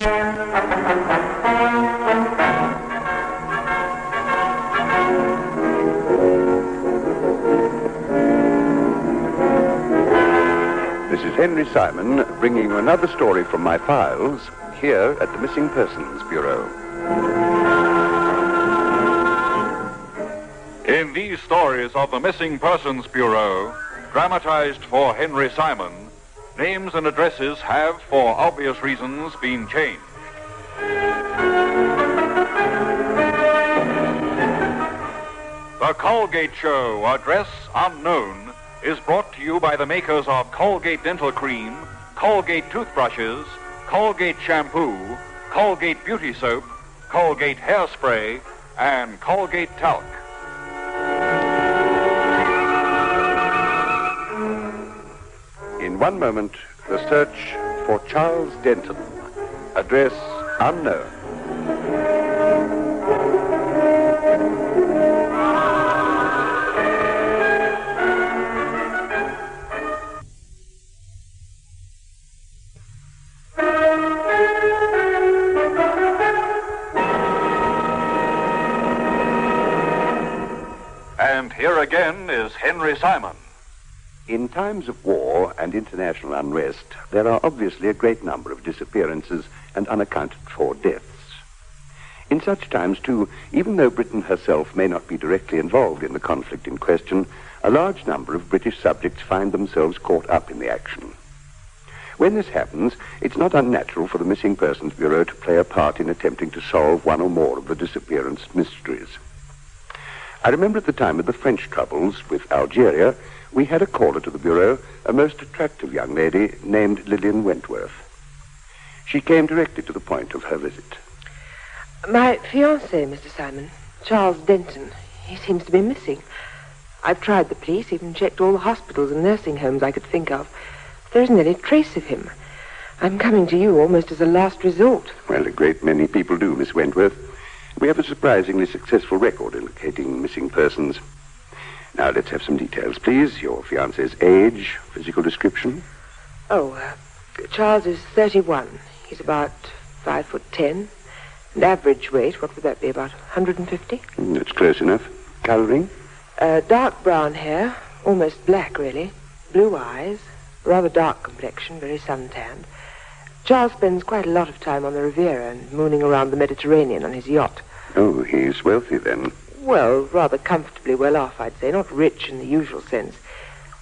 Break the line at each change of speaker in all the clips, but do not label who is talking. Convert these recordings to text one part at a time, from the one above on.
This is Henry Simon bringing you another story from my files here at the Missing Persons Bureau.
In these stories of the Missing Persons Bureau, dramatized for Henry Simon, names and addresses have, for obvious reasons, been changed. The Colgate Show, Address Unknown, is brought to you by the makers of Colgate Dental Cream, Colgate Toothbrushes, Colgate Shampoo, Colgate Beauty Soap, Colgate Hairspray, and Colgate Talc.
In one moment, the search for Charles Denton. Address unknown.
And here again is Henry Simon.
In times of war and international unrest, there are obviously a great number of disappearances and unaccounted for deaths. In such times, too, even though Britain herself may not be directly involved in the conflict in question, a large number of British subjects find themselves caught up in the action. When this happens, it's not unnatural for the Missing Persons Bureau to play a part in attempting to solve one or more of the disappearance mysteries. I remember at the time of the French troubles with Algeria, we had a caller to the Bureau, a most attractive young lady named Lillian Wentworth. She came directly to the point of her visit.
My fiancé, Mr. Simon, Charles Denton, he seems to be missing. I've tried the police, even checked all the hospitals and nursing homes I could think of. There isn't any trace of him. I'm coming to you almost as a last resort.
Well, a great many people do, Miss Wentworth. We have a surprisingly successful record in locating missing persons. Now, let's have some details, please. Your fiancé's age, physical description.
Charles is 31. He's about 5'10", and average weight, what would that be, about 150?
That's close enough. Colouring?
Dark brown hair, almost black, really. Blue eyes, rather dark complexion, very suntanned. Charles spends quite a lot of time on the Riviera and mooning around the Mediterranean on his yacht.
Oh, he's wealthy, then.
Well, rather comfortably well off, I'd say. Not rich in the usual sense.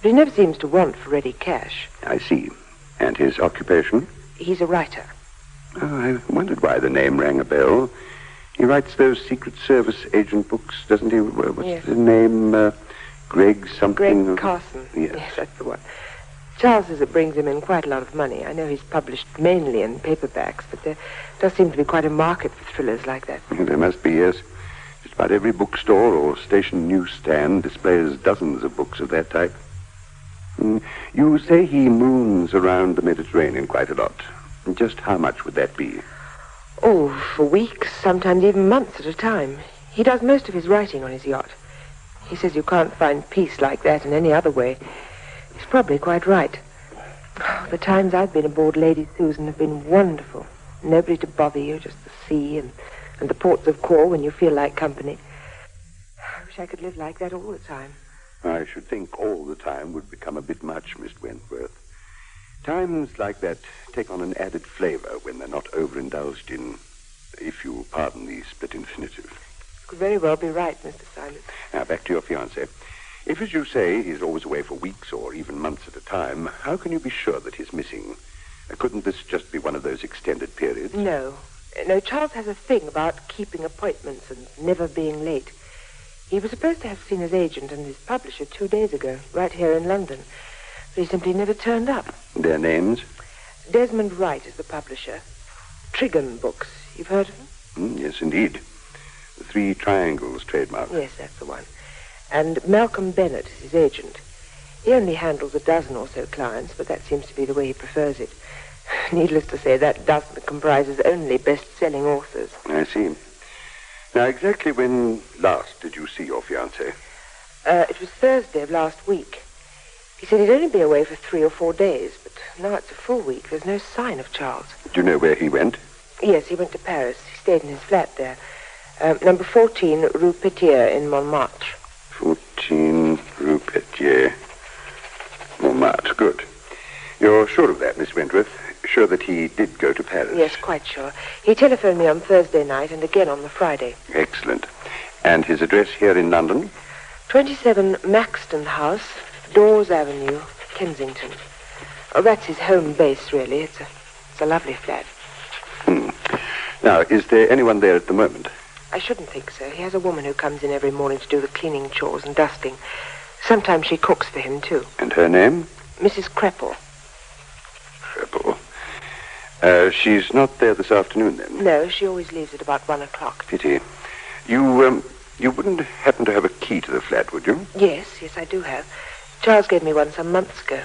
But he never seems to want for ready cash.
I see. And his occupation?
He's a writer.
Oh, I wondered why the name rang a bell. He writes those Secret Service agent books, doesn't he? What's the name? Greg something?
Greg Carson.
Yes,
that's the one. Charles says it brings him in quite a lot of money. I know he's published mainly in paperbacks, but there does seem to be quite a market for thrillers like that.
There must be, yes. Just about every bookstore or station newsstand displays dozens of books of that type. You say he moons around the Mediterranean quite a lot. Just how much would that be?
Oh, for weeks, sometimes even months at a time. He does most of his writing on his yacht. He says you can't find peace like that in any other way. He's probably quite right. Oh, the times I've been aboard Lady Susan have been wonderful. Nobody to bother you, just the sea and the ports of call when you feel like company. I wish I could live like that all the time.
I should think all the time would become a bit much, Miss Wentworth. Times like that take on an added flavor when they're not overindulged in, if you'll pardon the split infinitive.
You could very well be right, Mr. Simon.
Now, back to your fiancé. If, as you say, he's always away for weeks or even months at a time, how can you be sure that he's missing? Couldn't this just be one of those extended periods?
No, Charles has a thing about keeping appointments and never being late. He was supposed to have seen his agent and his publisher 2 days ago, right here in London. But he simply never turned up.
Their names?
Desmond Wright is the publisher. Trigon Books. You've heard of him?
Yes, indeed. The Three Triangles trademark.
Yes, that's the one. And Malcolm Bennett is his agent. He only handles a dozen or so clients, but that seems to be the way he prefers it. Needless to say, that dozen comprises only best-selling authors.
I see. Now, exactly when last did you see your fiancé?
It was Thursday of last week. He said he'd only be away for 3 or 4 days, but now it's a full week. There's no sign of Charles.
Do you know where he went?
Yes, he went to Paris. He stayed in his flat there. Number 14, Rue Petier in Montmartre.
14 Rue Petier, Montmartre. Good. You're sure of that, Miss Wentworth? Sure that he did go to Paris?
Yes, quite sure. He telephoned me on Thursday night and again on the Friday.
Excellent. And his address here in London? 27
Maxton House, Dawes Avenue, Kensington. Oh, that's his home base, really. It's a lovely flat.
Now, is there anyone there at the moment?
I shouldn't think so. He has a woman who comes in every morning to do the cleaning chores and dusting. Sometimes she cooks for him, too.
And her name?
Mrs. Kreppel.
Kreppel. She's not there this afternoon, then?
No, she always leaves at about 1 o'clock.
Pity. You wouldn't happen to have a key to the flat, would you?
Yes, I do have. Charles gave me one some months ago.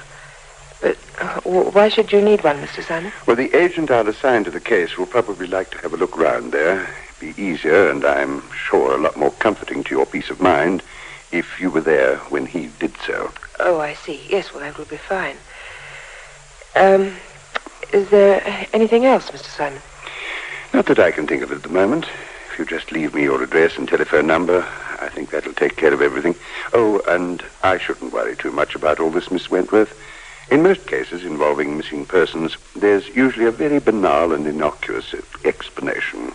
But why should you need one, Mr. Simon?
Well, the agent I'll assign to the case will probably like to have a look round there. It'd be easier, and I'm sure a lot more comforting to your peace of mind, if you were there when he did so.
Oh, I see. Yes, well, that would be fine. Is there anything else, Mr. Simon?
Not that I can think of at the moment. If you just leave me your address and telephone number, I think that'll take care of everything. Oh, and I shouldn't worry too much about all this, Miss Wentworth. In most cases involving missing persons, there's usually a very banal and innocuous explanation.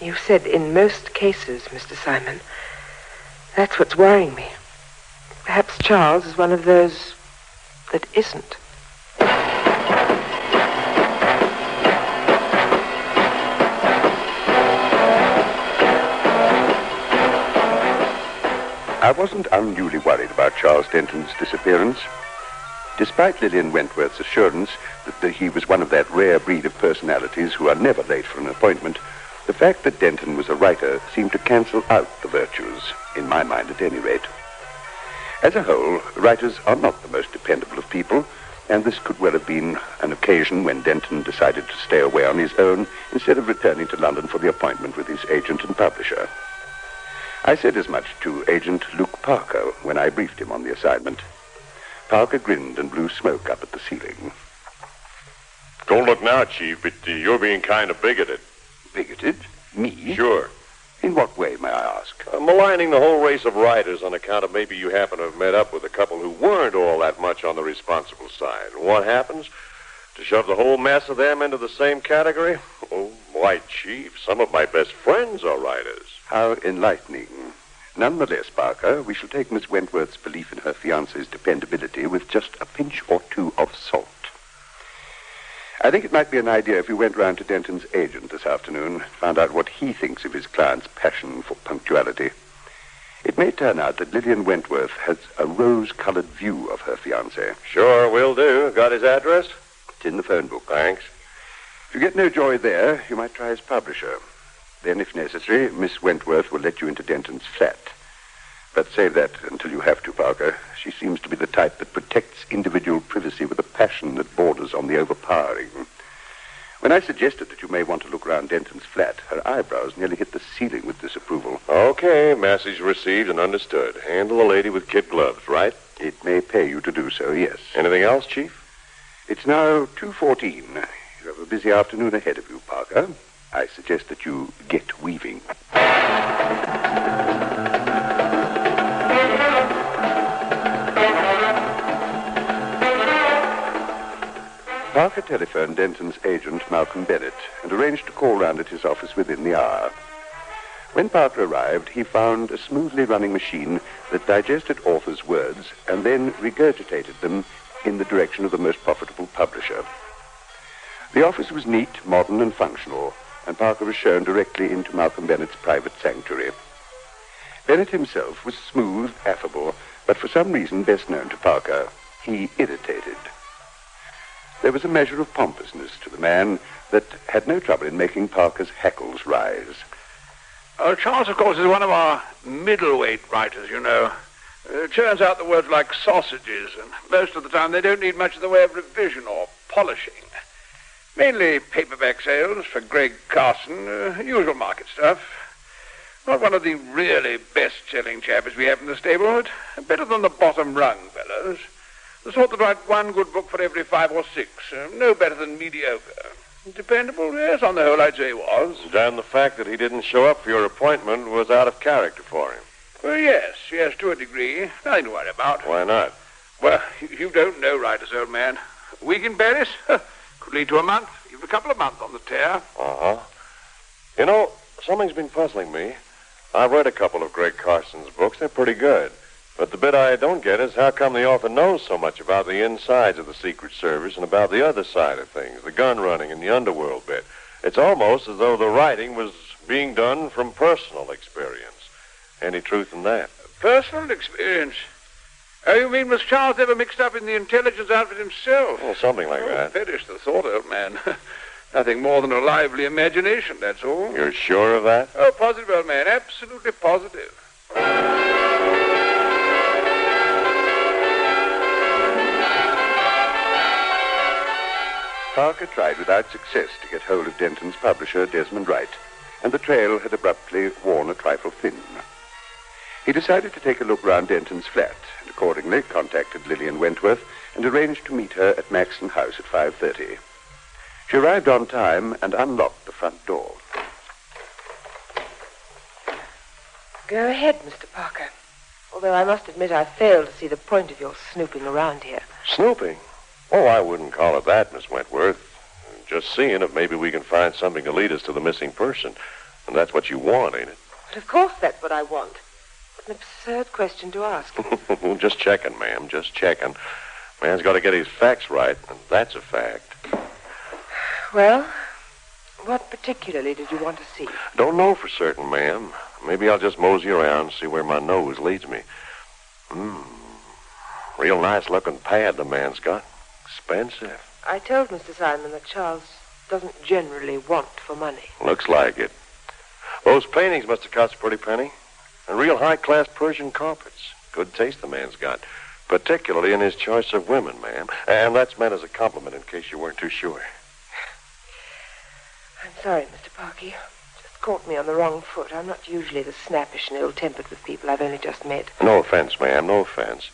You said in most cases, Mr. Simon. That's what's worrying me. Perhaps Charles is one of those that isn't.
I wasn't unduly worried about Charles Denton's disappearance. Despite Lillian Wentworth's assurance that he was one of that rare breed of personalities who are never late for an appointment, the fact that Denton was a writer seemed to cancel out the virtues, in my mind at any rate. As a whole, writers are not the most dependable of people, and this could well have been an occasion when Denton decided to stay away on his own instead of returning to London for the appointment with his agent and publisher. I said as much to Agent Luke Parker when I briefed him on the assignment. Parker grinned and blew smoke up at the ceiling.
Don't look now, Chief, but you're being kind of bigoted.
Bigoted? Me?
Sure.
In what way, may I ask?
Maligning the whole race of writers on account of maybe you happen to have met up with a couple who weren't all that much on the responsible side. And what happens? To shove the whole mass of them into the same category? Oh, why, Chief, some of my best friends are writers.
How enlightening. Nonetheless, Parker, we shall take Miss Wentworth's belief in her fiancé's dependability with just a pinch or two of salt. I think it might be an idea if you went round to Denton's agent this afternoon, found out what he thinks of his client's passion for punctuality. It may turn out that Lillian Wentworth has a rose-colored view of her fiancé.
Sure, will do. Got his address?
It's in the phone book.
Thanks.
If you get no joy there, you might try his publisher. Then, if necessary, Miss Wentworth will let you into Denton's flat. But save that until you have to, Parker. She seems to be the type that protects individual privacy with a passion that borders on the overpowering. When I suggested that you may want to look around Denton's flat, her eyebrows nearly hit the ceiling with disapproval.
Okay, message received and understood. Handle the lady with kid gloves, right?
It may pay you to do so, yes.
Anything else, Chief?
It's now 2:14. You have a busy afternoon ahead of you, Parker. I suggest that you get weaving. Parker telephoned Denton's agent, Malcolm Bennett, and arranged to call round at his office within the hour. When Parker arrived, he found a smoothly running machine that digested authors' words and then regurgitated them in the direction of the most profitable publisher. The office was neat, modern, and functional, and Parker was shown directly into Malcolm Bennett's private sanctuary. Bennett himself was smooth, affable, but for some reason best known to Parker, he irritated. There was a measure of pompousness to the man that had no trouble in making Parker's hackles rise.
Charles, of course, is one of our middleweight writers, you know. Churns out the words like sausages, and most of the time they don't need much in the way of revision or polishing. Mainly paperback sales for Greg Carson, usual market stuff. Not one of the really best-selling chappies we have in the stable, but better than the bottom rung fellows. The sort that write one good book for every 5 or 6. No better than mediocre. Dependable, yes, on the whole, I'd say he was.
And the fact that he didn't show up for your appointment was out of character for him.
Well, yes, to a degree. Nothing to worry about.
Why not?
Well, you don't know Ryder's, old man. A week in Paris could lead to a month, even a couple of months on the tear.
Uh-huh. You know, something's been puzzling me. I've read a couple of Greg Carson's books. They're pretty good. But the bit I don't get is how come the author knows so much about the insides of the Secret Service and about the other side of things, the gun running and the underworld bit. It's almost as though the writing was being done from personal experience. Any truth in that?
Personal experience? Oh, you mean was Charles ever mixed up in the intelligence outfit himself?
Well, something like that.
Perish the thought, old man. Nothing more than a lively imagination, that's all.
You're sure of that?
Oh, positive, old man. Absolutely positive.
Parker tried without success to get hold of Denton's publisher, Desmond Wright, and the trail had abruptly worn a trifle thin. He decided to take a look round Denton's flat, and accordingly contacted Lillian Wentworth and arranged to meet her at Maxton House at 5:30. She arrived on time and unlocked the front door.
Go ahead, Mr. Parker. Although I must admit I fail to see the point of your snooping around here.
Snooping? Oh, I wouldn't call it that, Miss Wentworth. Just seeing if maybe we can find something to lead us to the missing person. And that's what you want, ain't it?
But of course that's what I want. It's an absurd question to ask.
Just checking, ma'am, just checking. Man's got to get his facts right, and that's a fact.
Well, what particularly did you want to see?
Don't know for certain, ma'am. Maybe I'll just mosey around and see where my nose leads me. Real nice-looking pad the man's got. Expensive.
I told Mr. Simon that Charles doesn't generally want for money.
Looks like it. Those paintings must have cost a pretty penny. And real high-class Persian carpets. Good taste the man's got. Particularly in his choice of women, ma'am. And that's meant as a compliment in case you weren't too sure.
I'm sorry, Mr. Parker. You just caught me on the wrong foot. I'm not usually the snappish and ill-tempered with people I've only just met.
No offense, ma'am, no offense.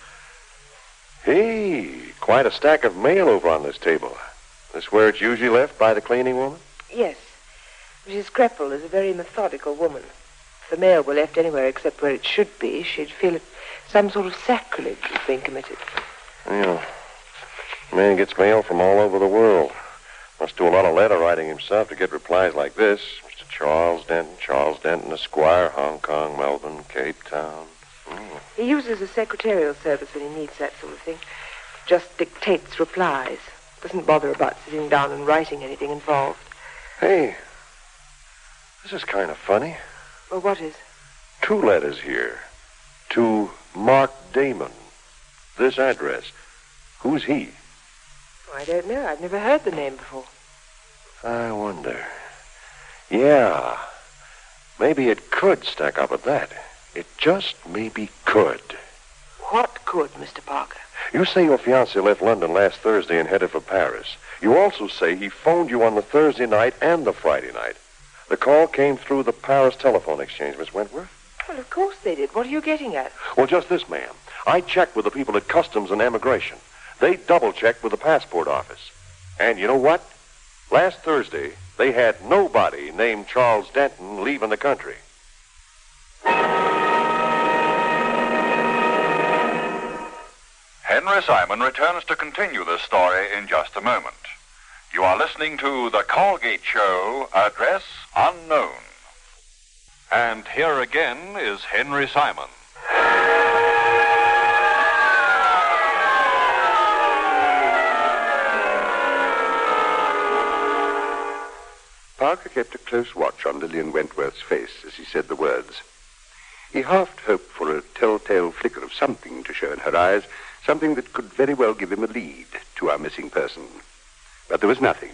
Hey, quite a stack of mail over on this table. This where it's usually left by the cleaning woman?
Yes. Mrs. Kreppel is a very methodical woman. If the mail were left anywhere except where it should be, she'd feel it some sort of sacrilege has been committed.
Yeah. Man gets mail from all over the world. Must do a lot of letter writing himself to get replies like this. Mr. Charles Denton, Esquire, Hong Kong, Melbourne, Cape Town.
He uses a secretarial service when he needs that sort of thing. Just dictates replies. Doesn't bother about sitting down and writing anything involved.
Hey, this is kind of funny.
Well, what is?
2 letters here. To Mark Damon. This address. Who's he?
Oh, I don't know. I've never heard the name before.
I wonder. Yeah. Maybe it could stack up with that. It just maybe could.
What could, Mr. Parker?
You say your fiancé left London last Thursday and headed for Paris. You also say he phoned you on the Thursday night and the Friday night. The call came through the Paris telephone exchange, Miss Wentworth.
Well, of course they did. What are you getting at?
Well, just this, ma'am. I checked with the people at Customs and Immigration. They double-checked with the passport office. And you know what? Last Thursday, they had nobody named Charles Denton leaving the country.
Henry Simon returns to continue this story in just a moment. You are listening to The Colgate Show, Address Unknown. And here again is Henry Simon.
Parker kept a close watch on Lillian Wentworth's face as he said the words. He half hoped for a telltale flicker of something to show in her eyes, something that could very well give him a lead to our missing person. But there was nothing.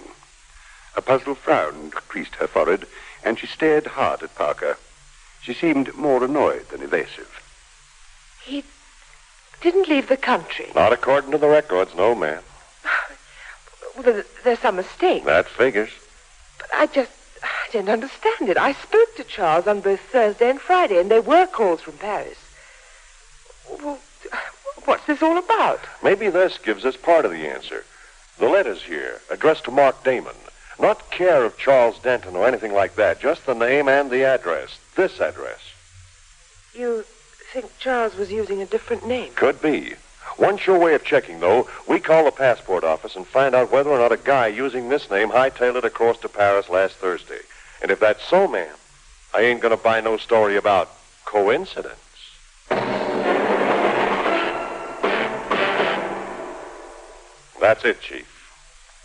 A puzzled frown creased her forehead, and she stared hard at Parker. She seemed more annoyed than evasive.
He didn't leave the country.
Not according to the records, no, ma'am.
Well, there's some mistake.
That figures.
But I don't understand it. I spoke to Charles on both Thursday and Friday, and there were calls from Paris. Well, what's this all about?
Maybe this gives us part of the answer. The letters here, addressed to Mark Damon. Not care of Charles Denton or anything like that. Just the name and the address. This address.
You think Charles was using a different name?
Could be. One sure way of checking, though, we call the passport office and find out whether or not a guy using this name hightailed it across to Paris last Thursday. And if that's so, ma'am, I ain't gonna buy no story about coincidence. That's it, Chief.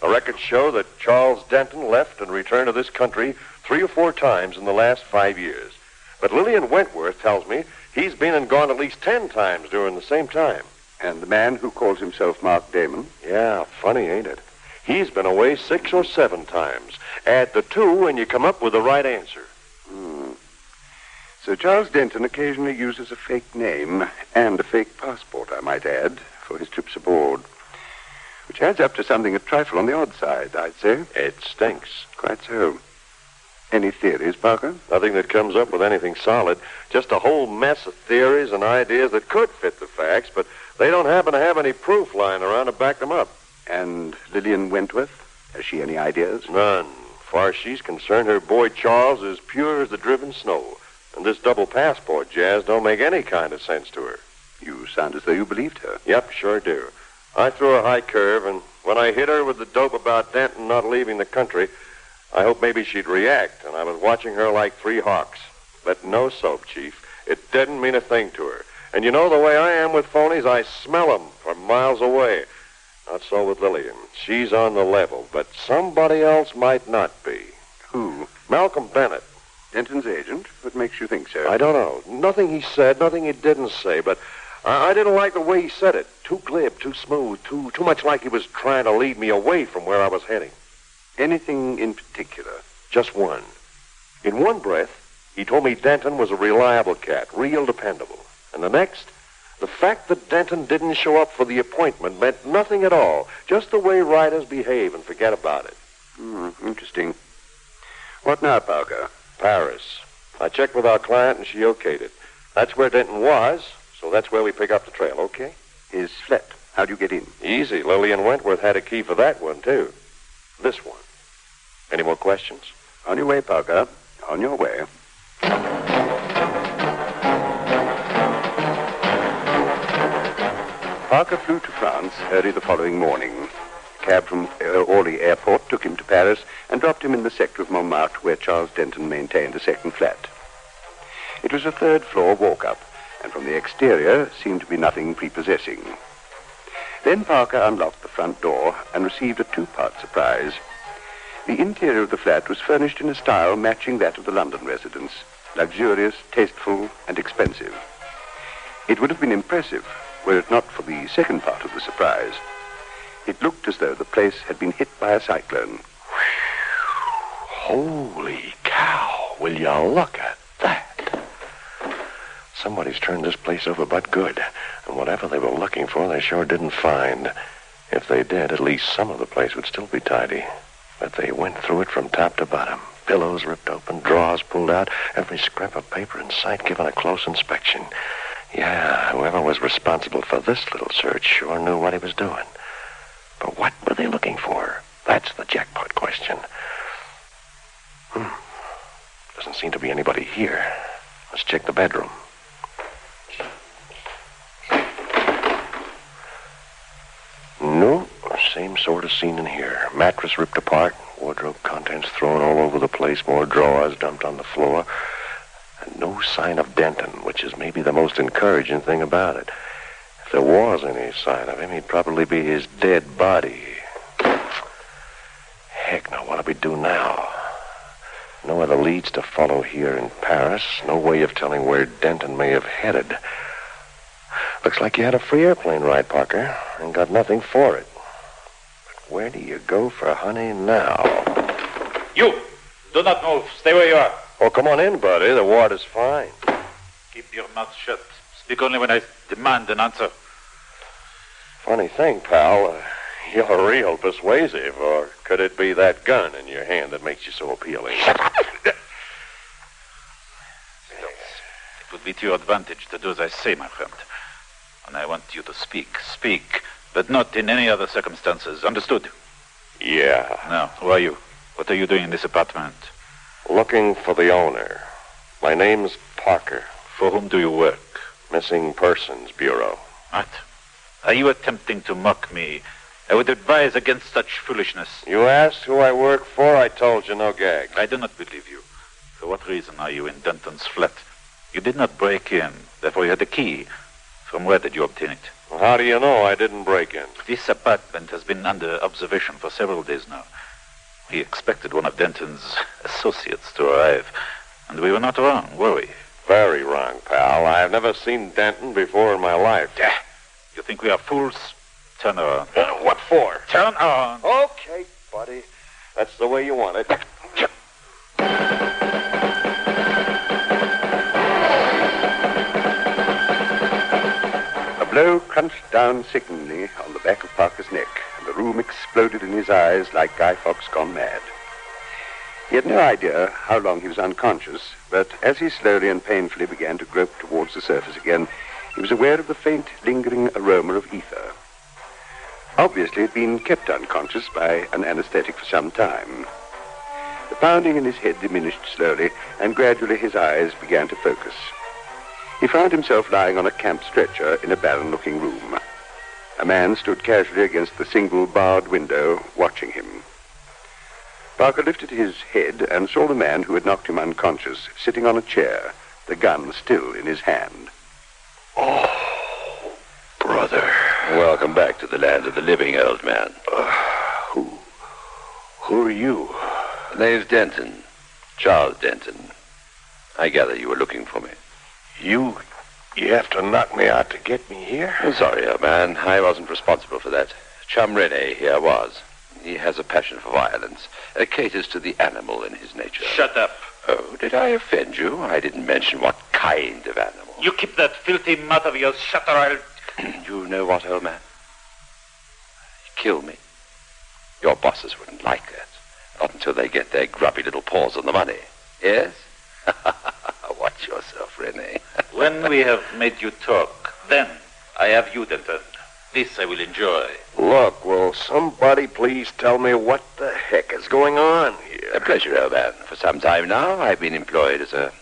The records show that Charles Denton left and returned to this country 3 or 4 times in the last 5 years. But Lillian Wentworth tells me he's been and gone at least 10 times during the same time.
And the man who calls himself Mark Damon?
Yeah, funny, ain't it? He's been away 6 or 7 times. Add the 2 and you come up with the right answer.
So Charles Denton occasionally uses a fake name and a fake passport, I might add, for his trips aboard. Which adds up to something a trifle on the odd side, I'd say.
It stinks.
Quite so. Any theories, Parker?
Nothing that comes up with anything solid. Just a whole mess of theories and ideas that could fit the facts, but they don't happen to have any proof lying around to back them up.
And Lillian Wentworth? Has she any ideas?
None. Far as she's concerned, her boy Charles is pure as the driven snow. And this double passport jazz don't make any kind of sense to her.
You sound as though you believed her.
Yep, sure do. I threw a high curve, and when I hit her with the dope about Denton not leaving the country, I hoped maybe she'd react, and I was watching her like 3 hawks. But no soap, Chief. It didn't mean a thing to her. And you know the way I am with phonies, I smell them from miles away. Not so with Lillian. She's on the level, but somebody else might not be.
Who?
Malcolm Bennett.
Denton's agent? What makes you think so?
I don't know. Nothing he said, nothing he didn't say, but I didn't like the way he said it. Too glib, too smooth, too much like he was trying to lead me away from where I was heading.
Anything in particular?
Just one. In one breath, he told me Denton was a reliable cat, real dependable. And the next, the fact that Denton didn't show up for the appointment meant nothing at all. Just the way writers behave and forget about it.
Interesting. What now, Parker?
Paris. I checked with our client and she okayed it. That's where Denton was, so that's where we pick up the trail, okay?
His flat. How do you get in?
Easy. Lillian Wentworth had a key for that one, too. This one. Any more questions?
On your way, Parker. On your way. Parker flew to France early the following morning. A cab from Orly Airport took him to Paris and dropped him in the sector of Montmartre where Charles Denton maintained a second flat. It was a 3rd-floor walk-up, and from the exterior seemed to be nothing prepossessing. Then Parker unlocked the front door and received a 2-part surprise. The interior of the flat was furnished in a style matching that of the London residence, luxurious, tasteful, and expensive. It would have been impressive were it not for the second part of the surprise. It looked as though the place had been hit by a cyclone.
Holy cow, will you look at that? Somebody's turned this place over but good, and whatever they were looking for, they sure didn't find. If they did, at least some of the place would still be tidy. But they went through it from top to bottom. Pillows ripped open, drawers pulled out, every scrap of paper in sight given a close inspection. Yeah, whoever was responsible for this little search sure knew what he was doing. But what were they looking for? That's the jackpot question. Doesn't seem to be anybody here. Let's check the bedroom. No, same sort of scene in here. Mattress ripped apart, wardrobe contents thrown all over the place, more drawers dumped on the floor. And no sign of Denton, which is maybe the most encouraging thing about it. If there was any sign of him, he'd probably be his dead body. Heck, now what do we do now? No other leads to follow here in Paris. No way of telling where Denton may have headed. Looks like you had a free airplane ride, Parker, and got nothing for it. But where do you go for honey now?
You! Do not move. Stay where you are.
Oh, come on in, buddy. The ward is fine.
Keep your mouth shut. Speak only when I demand an answer.
Funny thing, pal. You're real persuasive. Or could it be that gun in your hand that makes you so appealing?
Shut up! It would be to your advantage to do as I say, my friend. And I want you to speak. Speak. But not in any other circumstances. Understood?
Yeah.
Now, who are you? What are you doing in this apartment?
Looking for the owner. My name's Parker.
For whom do you work?
Missing Persons Bureau.
What? Are you attempting to mock me? I would advise against such foolishness.
You asked who I work for, I told you, no gag.
I do not believe you. For what reason are you in Denton's flat? You did not break in, therefore you had the key. From where did you obtain it?
Well, how do you know I didn't break in?
This apartment has been under observation for several days now. We expected one of Denton's associates to arrive, and we were not wrong, were we?
Very wrong, pal. I have never seen Denton before in my life.
You think we are fools? Turn around.
What for?
Turn on.
Okay, buddy. That's the way you want it.
A blow crunched down sickeningly on the back of Parker's neck, and the room exploded in his eyes like Guy Fawkes gone mad. He had no idea how long he was unconscious, but as he slowly and painfully began to grope towards the surface again, he was aware of the faint, lingering aroma of ether. Obviously, he had been kept unconscious by an anesthetic for some time. The pounding in his head diminished slowly, and gradually his eyes began to focus. He found himself lying on a camp stretcher in a barren-looking room. A man stood casually against the single barred window, watching him. Parker lifted his head and saw the man who had knocked him unconscious sitting on a chair, the gun still in his hand.
Oh, brother. Welcome back to the land of the living, old man. Who are you? Name's Denton. Charles Denton. I gather you were looking for me.
You have to knock me out to get me here?
I'm sorry, old man. I wasn't responsible for that. Chum Rene here was. He has a passion for violence. Caters to the animal in his nature.
Shut up.
Oh, did I offend you? I didn't mention what kind of animal.
You keep that filthy mouth of yours shut or I'll...
You know what, old man? Kill me. Your bosses wouldn't like that. Not until they get their grubby little paws on the money. Yes? Watch yourself, Rene.
When we have made you talk, then I have you, Denton. This I will enjoy.
Look, will somebody please tell me what the heck is going on here?
A pleasure, old man. For some time now, I've been employed as a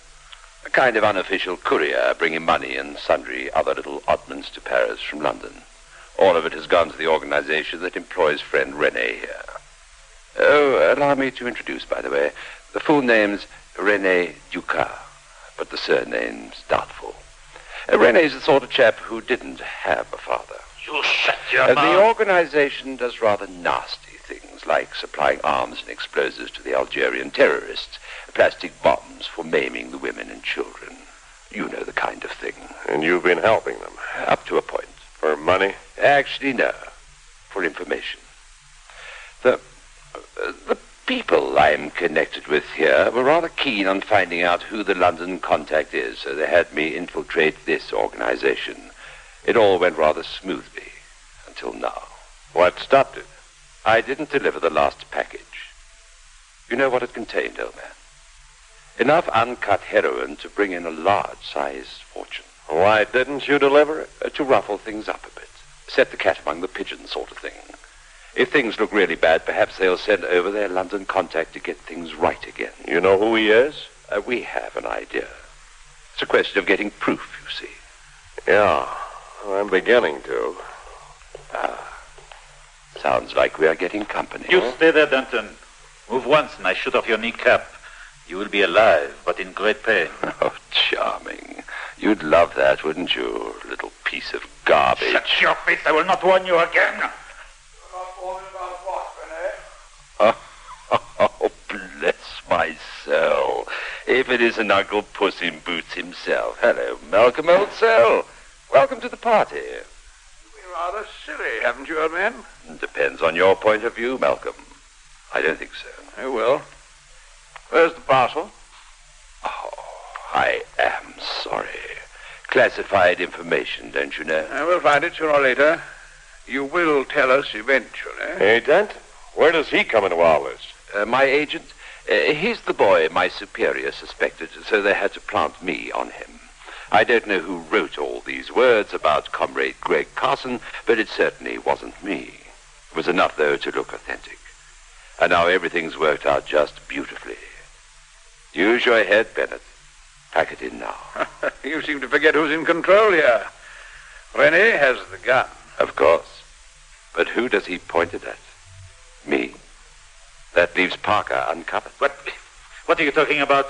kind of unofficial courier, bringing money and sundry other little oddments to Paris from London. All of it has gone to the organization that employs friend Rene here. Oh, allow me to introduce, by the way. The full name's Rene Ducat, but the surname's doubtful. Rene's the sort of chap who didn't have a father.
You shut your mouth.
The organization does rather nasty things, like supplying arms and explosives to the Algerian terrorists, plastic bombs for maiming the women and children. You know the kind of thing.
And you've been helping them?
Up to a point.
For money?
Actually, no. For information. The people I'm connected with here were rather keen on finding out who the London contact is, so they had me infiltrate this organization. It all went rather smoothly, until now.
What stopped it?
I didn't deliver the last package. You know what it contained, old man? Enough uncut heroin to bring in a large-sized fortune.
Why didn't you deliver it?
To ruffle things up a bit. Set the cat among the pigeons sort of thing. If things look really bad, perhaps they'll send over their London contact to get things right again.
You know who he is?
We have an idea. It's a question of getting proof, you see.
Yeah, I'm beginning to.
Sounds like we are getting company.
You stay there, Denton. Move once and I shoot off your kneecap. You will be alive, but in great pain.
Oh, charming. You'd love that, wouldn't you, little piece of garbage?
Shut your face. I will not warn you again.
Oh, bless my soul. If it isn't Uncle Puss in Boots himself. Hello, Malcolm, old soul. Welcome to the party.
You've been rather silly, haven't you, old man?
Depends on your point of view, Malcolm. I don't think so.
Oh, well. Where's the parcel?
Oh, I am sorry. Classified information, don't you know?
We'll find it sooner or later. You will tell us eventually.
Hey, Denton, where does he come into all this?
My agent, he's the boy my superior suspected, so they had to plant me on him. I don't know who wrote all these words about Comrade Greg Carson, but it certainly wasn't me. It was enough, though, to look authentic. And now everything's worked out just beautifully. Use your head, Bennett. Pack it in now.
You seem to forget who's in control here. Rennie has the gun.
Of course. But who does he point it at? Me. That leaves Parker uncovered.
What are you talking about?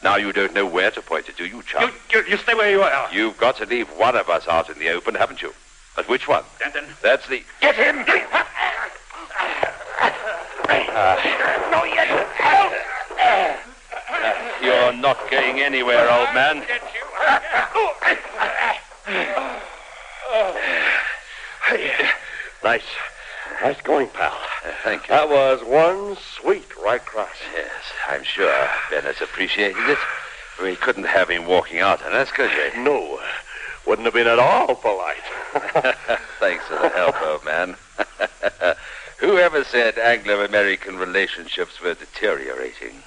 Now you don't know where to point it, do you, chum?
You stay where you are.
You've got to leave one of us out in the open, haven't you? But which one?
Denton.
That's the...
Get him!
No, yet. You're not going anywhere, old man.
Nice going, pal.
Thank you.
That was one sweet right cross.
Yes, I'm sure Bennett appreciated it. We couldn't have him walking out on us, could we?
No, wouldn't have been at all polite.
Thanks for the help, old man. Whoever said Anglo-American relationships were deteriorating?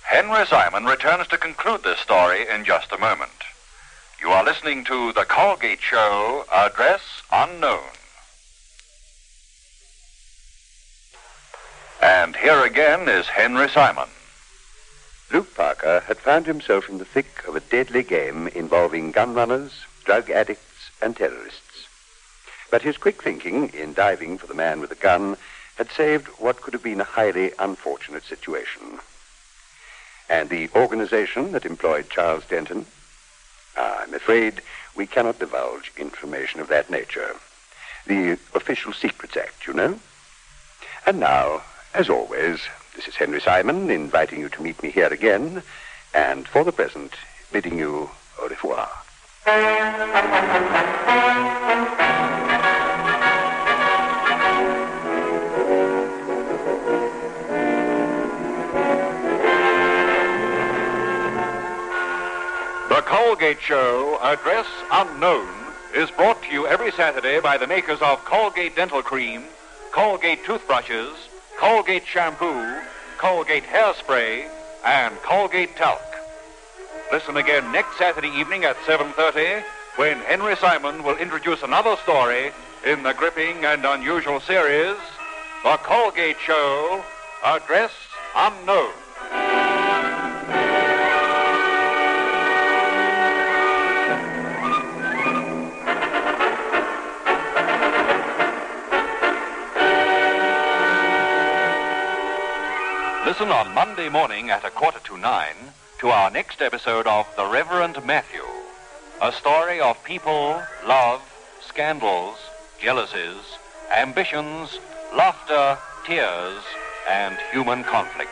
Henry Simon returns to conclude this story in just a moment. You are listening to The Colgate Show, Address Unknown. And here again is Henry Simon.
Luke Parker had found himself in the thick of a deadly game involving gun runners, drug addicts, and terrorists. But his quick thinking in diving for the man with the gun had saved what could have been a highly unfortunate situation. And the organization that employed Charles Denton? I'm afraid we cannot divulge information of that nature. The Official Secrets Act, you know. And now, as always, this is Henry Simon inviting you to meet me here again, and for the present, bidding you au revoir.
The Colgate Show, Address Unknown, is brought to you every Saturday by the makers of Colgate Dental Cream, Colgate Toothbrushes, Colgate Shampoo, Colgate Hairspray, and Colgate Talc. Listen again next Saturday evening at 7:30 when Henry Simon will introduce another story in the gripping and unusual series, The Colgate Show, Address Unknown. Listen on Monday morning at 8:45 to our next episode of The Reverend Matthew, a story of people, love, scandals, jealousies, ambitions, laughter, tears, and human conflict.